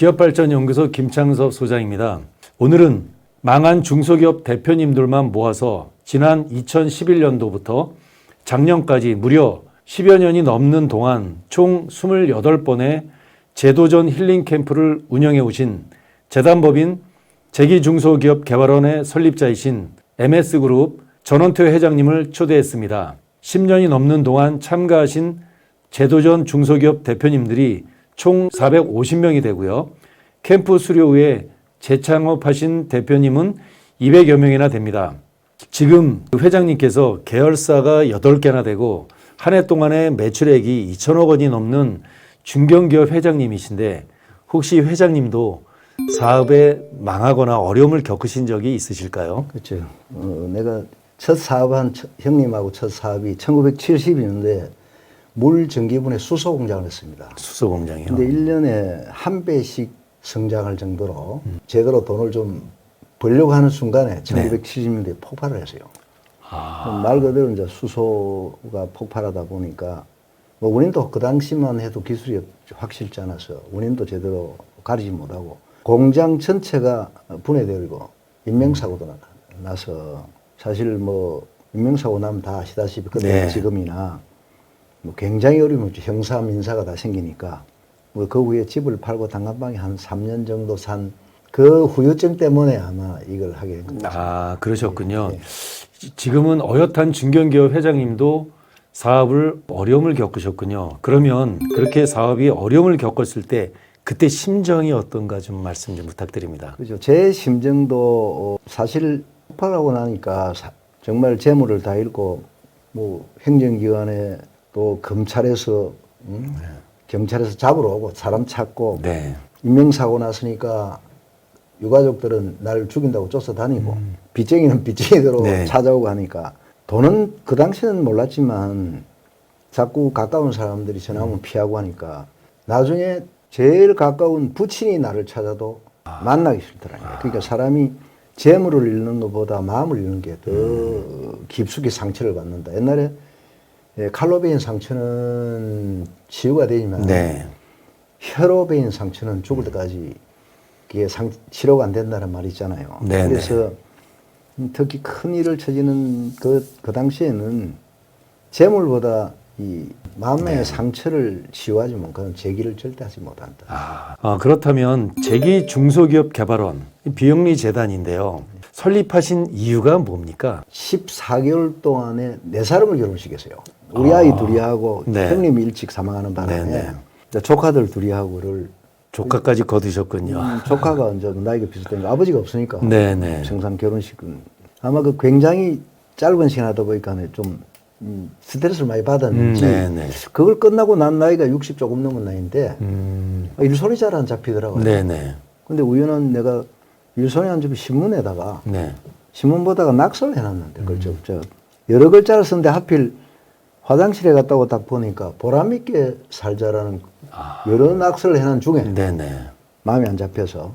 기업발전연구소 김창섭 소장입니다. 오늘은 망한 중소기업 대표님들만 모아서 지난 2011년도부터 작년까지 무려 10여 년이 넘는 동안 총 28번의 재도전 힐링 캠프를 운영해 오신 재단법인 재기중소기업개발원의 설립자이신 MS그룹 전원태 회장님을 초대했습니다. 10년이 넘는 동안 참가하신 재도전 중소기업 대표님들이 총 450명이 되고요. 캠프 수료 후에 재창업하신 대표님은 200여 명이나 됩니다. 지금 회장님께서 계열사가 8개나 되고 한 해 동안의 매출액이 2천억 원이 넘는 중견기업 회장님이신데 혹시 회장님도 사업에 망하거나 어려움을 겪으신 적이 있으실까요? 그렇죠. 내가 첫 사업한 형님하고 첫 사업이 1970년대 물 전기분해 수소 공장을 했습니다. 수소 공장이요? 근데 1년에 한 배씩 성장할 정도로 제대로 돈을 좀 벌려고 하는 순간에 1970년대에 폭발을 했어요. 말 그대로 이제 수소가 폭발하다 보니까 뭐 원인도 그 당시만 해도 기술이 확실치 않아서 원인도 제대로 가리지 못하고 공장 전체가 분해되고 인명사고도 나서 사실 뭐 인명사고 나면 다 아시다시피 그때 지금이나 뭐 굉장히 어려움이 형사 민사가 다 생기니까 뭐 그 후에 집을 팔고 단칸방에 한 3년 정도 산 그 후유증 때문에 아마 이걸 하게 된 겁니다. 아, 그러셨군요. 지금은 어엿한 중견기업 회장님도 사업을 어려움을 겪으셨군요. 그러면 그렇게 사업이 어려움을 겪었을 때 그때 심정이 어떤가 좀 말씀 좀 부탁드립니다. 그죠. 제 심정도 사실 폭발하고 나니까 정말 재물을 다 잃고 뭐 행정기관에 또 검찰에서 경찰에서 잡으러 오고 사람 찾고 인명사고 났으니까 유가족들은 나를 죽인다고 쫓아다니고 빚쟁이는 빚쟁이대로 찾아오고 하니까 돈은 그 당시에는 몰랐지만 자꾸 가까운 사람들이 전화 오면 피하고 하니까 나중에 제일 가까운 부친이 나를 찾아도 만나기 싫더라고요. 그러니까 사람이 재물을 잃는 것보다 마음을 잃는 게 더 깊숙이 상처를 받는다. 옛날에 칼로 베인 상처는 치유가 되지만 혀로 베인 상처는 죽을 때까지 그게 치료가 안 된다는 말이 있잖아요. 그래서 특히 큰 일을 처지는 그 당시에는 재물보다 이 마음의 상처를 치유하지 못하면 재기를 절대 하지 못한다. 그렇다면 재기중소기업개발원 비영리 재단인데요. 설립하신 이유가 뭡니까? 14개월 동안에 4사람을 결혼시켰어요. 우리 아이 둘이 하고 형님이 일찍 사망하는 바람에 조카들 둘이 하고를 조카까지 거두셨군요. 조카가 이제 나이가 비슷하니까 아버지가 없으니까 정상 결혼식은 아마 그 굉장히 짧은 시간 하다 보니까 좀 스트레스를 많이 받았는지 그걸 끝나고 난 나이가 60 조금 넘은 나이인데 일손이 잘 안 잡히더라고요. 근데 우연한 내가 일손이 안 잡히 신문에다가 신문 보다가 낙서를 해놨는데 그걸 여러 글자를 썼는데 하필 화장실에 갔다고 딱 보니까 보람있게 살자라는 여러 낙서를 해놓은 중에 마음이 안 잡혀서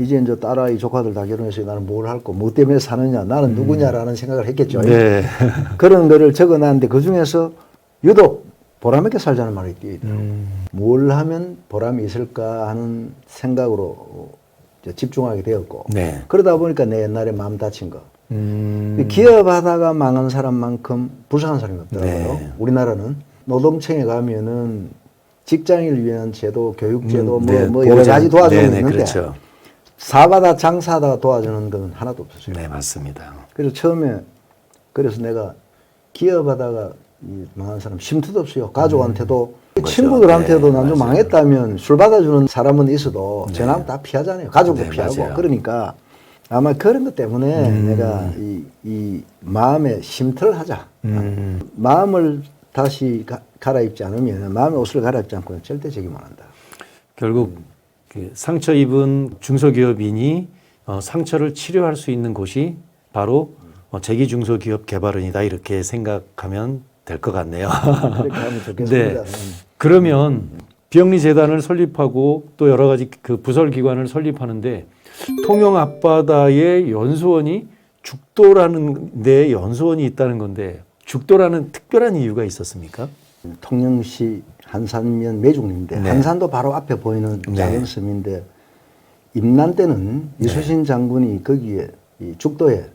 이제 딸아이 조카들 다 결혼해서 나는 뭘 할고 뭐 때문에 사느냐 나는 누구냐라는 생각을 했겠죠. 그런 거를 적어놨는데 그중에서 유독 보람있게 살자는 말이 띄더라고요. 뭘 하면 보람이 있을까 하는 생각으로 집중하게 되었고 그러다 보니까 내 옛날에 마음 다친 거 기업하다가 망한 사람만큼 불쌍한 사람이 없더라고요. 우리나라는 노동청에 가면은 직장인을 위한 제도, 교육제도 뭐 여러 가지 도와주는 있는데 사바다 장사하다가 도와주는 건 하나도 없었어요. 네, 맞습니다. 그래서 처음에 그래서 내가 기업하다가 망한 사람 쉼터도 없어요. 가족한테도 친구들한테도 난 좀 망했다면 술 받아주는 사람은 있어도 전화하면 다 피하잖아요. 가족도 피하고 그러니까 아마 그런 것 때문에 내가 이 마음에 쉼터를 하자. 마음을 다시 갈아입지 않으면 마음의 옷을 갈아입지 않고는 절대 제기 못한다. 결국 상처 입은 중소기업인이 상처를 치료할 수 있는 곳이 바로 재기중소기업개발원이다 이렇게 생각하면 될 것 같네요. 그렇게 하면 좋겠습니다. 그러면 비영리 재단을 설립하고 또 여러 가지 그 부설기관을 설립하는데 통영 앞바다에 연수원이 죽도라는 데 연수원이 있다는 건데 죽도라는 특별한 이유가 있었습니까? 통영시 한산면 매죽리인데 네. 한산도 바로 앞에 보이는 작은 섬인데 임난 때는 이순신 장군이 거기에 이 죽도에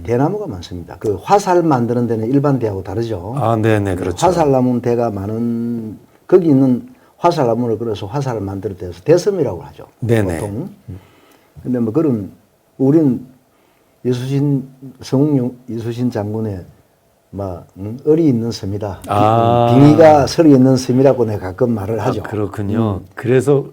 대나무가 많습니다. 그 화살 만드는 데는 일반 대하고 다르죠. 아, 네네, 그렇죠. 화살나무 대가 많은 거기 있는 화살나무를 걸어서 화살을 만들 때서 대섬이라고 하죠. 네네. 보통. 근데 뭐 그런 우리는 성웅 이순신 장군의 막 을이 있는 섬이다. 빙의가 설이 있는 섬이라고 내가 가끔 말을 하죠. 아, 그렇군요. 그래서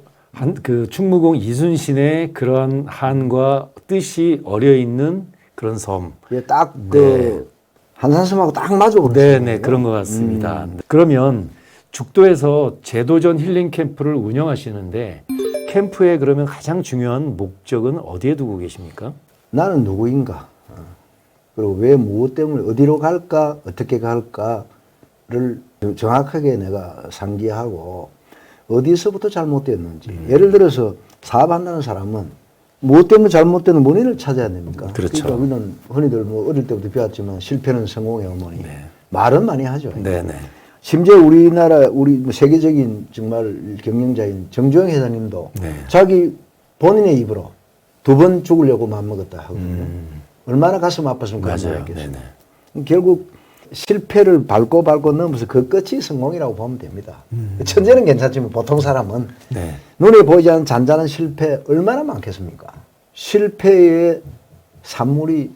그 충무공 이순신의 그러한 한과 뜻이 어려 있는 그런 섬. 딱그 한산섬하고 딱 맞아 버렸어요. 네네, 그런 것 같습니다. 그러면 죽도에서 제도전 힐링 캠프를 운영하시는데 캠프의 그러면 가장 중요한 목적은 어디에 두고 계십니까? 나는 누구인가? 그리고 왜 무엇 때문에 어디로 갈까? 어떻게 갈까를 정확하게 내가 상기하고 어디서부터 잘못됐는지. 예를 들어서 사업한다는 사람은 무엇 때문에 잘못되는 원인을 찾아야 됩니까? 그렇죠. 그러니까 우리는 흔히들 뭐 어릴 때부터 배웠지만 실패는 성공의 어머니. 말은 많이 하죠. 네네. 심지어 우리나라 우리 세계적인 정말 경영자인 정주영 회장님도 자기 본인의 입으로 2번 죽으려고 마음먹었다 하거든요. 얼마나 가슴 아팠으면 그런 말 했겠어요. 결국 실패를 밟고 넘어서 그 끝이 성공이라고 보면 됩니다. 천재는 괜찮지만 보통 사람은 눈에 보이지 않는 잔잔한 실패 얼마나 많겠습니까? 실패의 산물이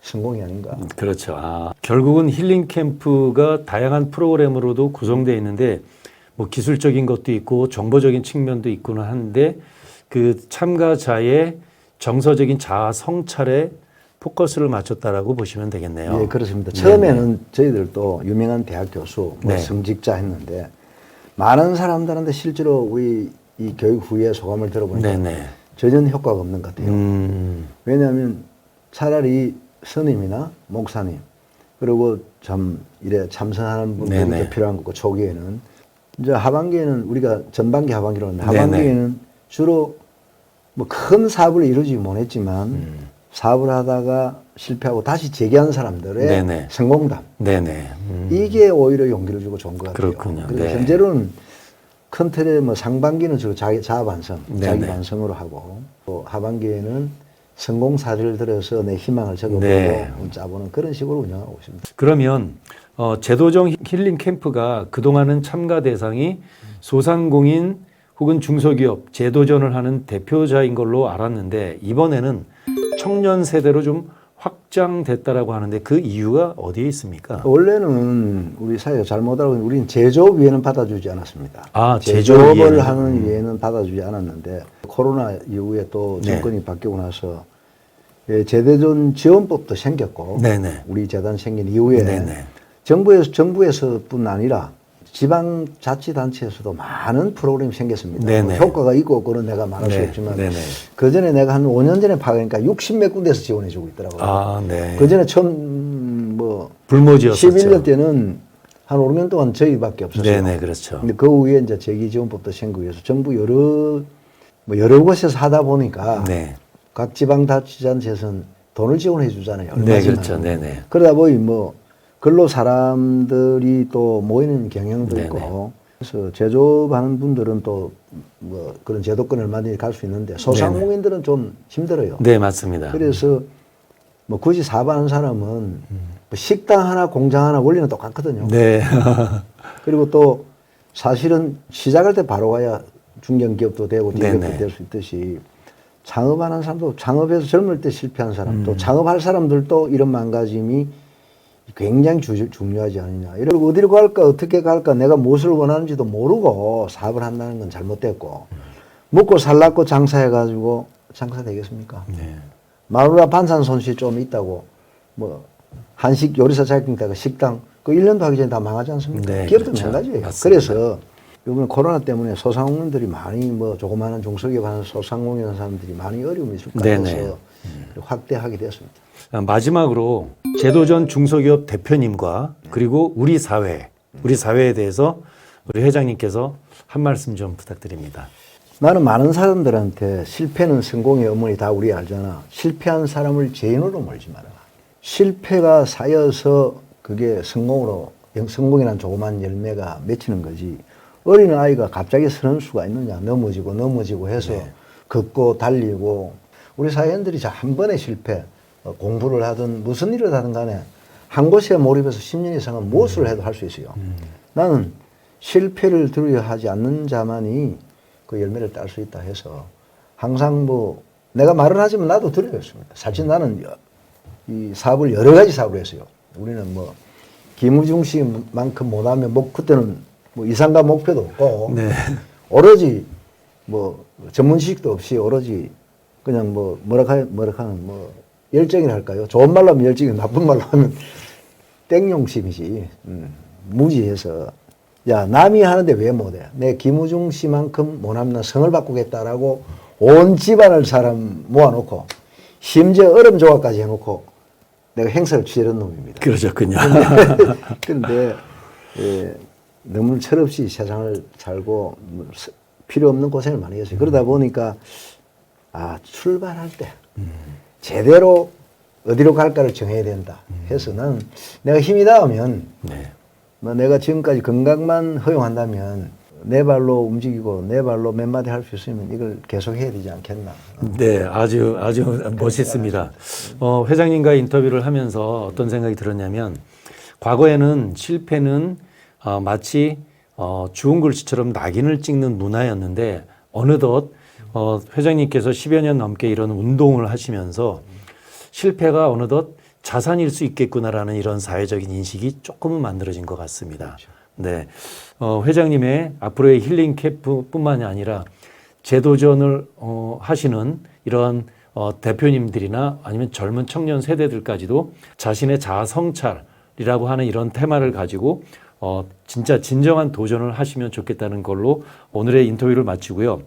성공이 아닌가. 그렇죠. 결국은 힐링 캠프가 다양한 프로그램으로도 구성되어 있는데 뭐 기술적인 것도 있고 정보적인 측면도 있고는 한데 그 참가자의 정서적인 자아 성찰에 포커스를 맞췄다라고 보시면 되겠네요. 예, 그렇습니다. 처음에는 저희들도 유명한 대학 교수, 성직자 했는데 많은 사람들한테 실제로 우리 이 교육 후에 소감을 들어보니까 전혀 효과가 없는 것 같아요. 왜냐하면 차라리 스님이나 목사님 그리고 참 이래 참선하는 분들이 더 필요한 거고 초기에는 이제 하반기에는 우리가 전반기 하반기로 하는데 하반기에는 주로 뭐 큰 사업을 이루지 못했지만 사업을 하다가 실패하고 다시 재기한 사람들의 성공담. 이게 오히려 용기를 주고 좋은 것 같아요. 그렇군요. 그래서 현재로는 큰 틀에 뭐 상반기는 주로 자아 반성, 자기 반성으로 하고 또 하반기에는 성공 사례를 들어서 내 희망을 적어보고 짜보는 그런 식으로 운영하고 있습니다. 그러면 제도정 힐링 캠프가 그동안은 참가 대상이 소상공인 혹은 중소기업 제도전을 하는 대표자인 걸로 알았는데 이번에는 청년 세대로 좀 확장됐다라고 하는데 그 이유가 어디에 있습니까? 원래는 우리 사회가 잘못 알고 있는 우리는 제조업 위에는 받아주지 않았습니다. 제조업을 하는 위에는 받아주지 않았는데 코로나 이후에 또 정권이 바뀌고 나서 제도전 지원법도 생겼고 우리 재단 생긴 이후에 정부에서뿐 아니라 지방자치단체에서도 많은 프로그램이 생겼습니다. 뭐 효과가 있고 없고는 내가 말할 수 없지만 그 전에 내가 한 5년 전에 파니까 60몇 군데에서 지원해주고 있더라고요. 그 전에 처음 뭐 불모지였었죠. 11년 때는 한 5년 동안 저희밖에 없었어요. 그렇죠. 근데 그 후에 이제 재기지원법도 생기고 해서 정부 여러 곳에서 하다 보니까 각 지방자치단체에서는 돈을 지원해 주잖아요. 그렇죠. 그러다 보니 뭐 근로 사람들이 또 모이는 경향도 있고 그래서 제조업하는 분들은 또 뭐 그런 제도권을 얼마든지 갈 수 있는데 소상공인들은 좀 힘들어요. 맞습니다. 그래서 뭐 굳이 사업하는 사람은 뭐 식당 하나 공장 하나 원리는 똑같거든요. 그리고 또 사실은 시작할 때 바로 가야 중견기업도 되고 대기업도 될 수 있듯이 창업하는 사람도 창업해서 젊을 때 실패한 사람 또 창업할 사람들도 이런 망가짐이 굉장히 중요하지 않느냐. 이러고 어디로 갈까 어떻게 갈까 내가 무엇을 원하는지도 모르고 사업을 한다는 건 잘못됐고 먹고 살라고 장사해가지고 장사 되겠습니까? 마누라 반찬 손실 좀 있다고 뭐 한식 요리사 자격증 따가 식당 그 1년도 하기 전에 다 망하지 않습니까? 기업도 망가져요. 그래서 이번에 코로나 때문에 소상공인들이 많이 뭐 조그마한 중소기업 하는 소상공인 하는 사람들이 많이 어려움이 있을 것 같아서 확대하게 되었습니다. 마지막으로 제도전 중소기업 대표님과 그리고 우리 사회에 대해서 우리 회장님께서 한 말씀 좀 부탁드립니다. 나는 많은 사람들한테 실패는 성공의 어머니 다 우리 알잖아. 실패한 사람을 죄인으로 몰지 마라. 실패가 쌓여서 그게 성공이라는 조그만 열매가 맺히는 거지. 어린 아이가 갑자기 서는 수가 있느냐. 넘어지고 해서 걷고 달리고. 우리 사회인들이 한 번의 실패, 공부를 하든 무슨 일을 하든 간에 한 곳에 몰입해서 10년 이상은 무엇을 해도 할 수 있어요. 나는 실패를 두려워하지 않는 자만이 그 열매를 딸 수 있다 해서 항상 뭐 내가 말을 하지만 나도 두려웠습니다. 사실 나는 이 사업을 여러 가지 사업을 했어요. 우리는 뭐 김우중 씨만큼 못하면 그때는 뭐 이상과 목표도 없고 오로지 뭐 전문 지식도 없이 오로지 그냥 뭐 뭐라카는 뭐 열정이라 할까요? 좋은 말로 하면 열정이, 나쁜 말로 하면 땡용심이지. 무지해서 야 남이 하는데 왜 못해? 내 김우중 씨만큼 못하면 성을 바꾸겠다라고 온 집안을 사람 모아놓고 심지어 얼음 조각까지 해놓고 내가 행사를 취재한 놈입니다. 그러셨군요. 그런데 너무 철없이 세상을 살고 필요 없는 고생을 많이 했어요. 그러다 보니까 출발할 때 제대로 어디로 갈까를 정해야 된다 해서 는 내가 힘이 닿으면 뭐 내가 지금까지 건강만 허용한다면 내 발로 움직이고 내 발로 몇 마디 할 수 있으면 이걸 계속 해야 되지 않겠나. 네, 아주 멋있습니다. 회장님과 인터뷰를 하면서 어떤 생각이 들었냐면 과거에는 실패는 마치 주운 글씨처럼 낙인을 찍는 문화였는데 어느덧 회장님께서 10여 년 넘게 이런 운동을 하시면서 실패가 어느덧 자산일 수 있겠구나라는 이런 사회적인 인식이 조금은 만들어진 것 같습니다. 네, 회장님의 앞으로의 힐링 캠프뿐만이 아니라 재도전을 하시는 이런 대표님들이나 아니면 젊은 청년 세대들까지도 자신의 자아 성찰이라고 하는 이런 테마를 가지고 진짜 진정한 도전을 하시면 좋겠다는 걸로 오늘의 인터뷰를 마치고요.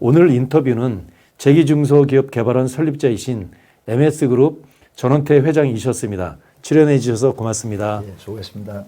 오늘 인터뷰는 재기중소기업개발원 설립자이신 MS그룹 전원태 회장이셨습니다. 출연해 주셔서 고맙습니다. 네, 수고했습니다.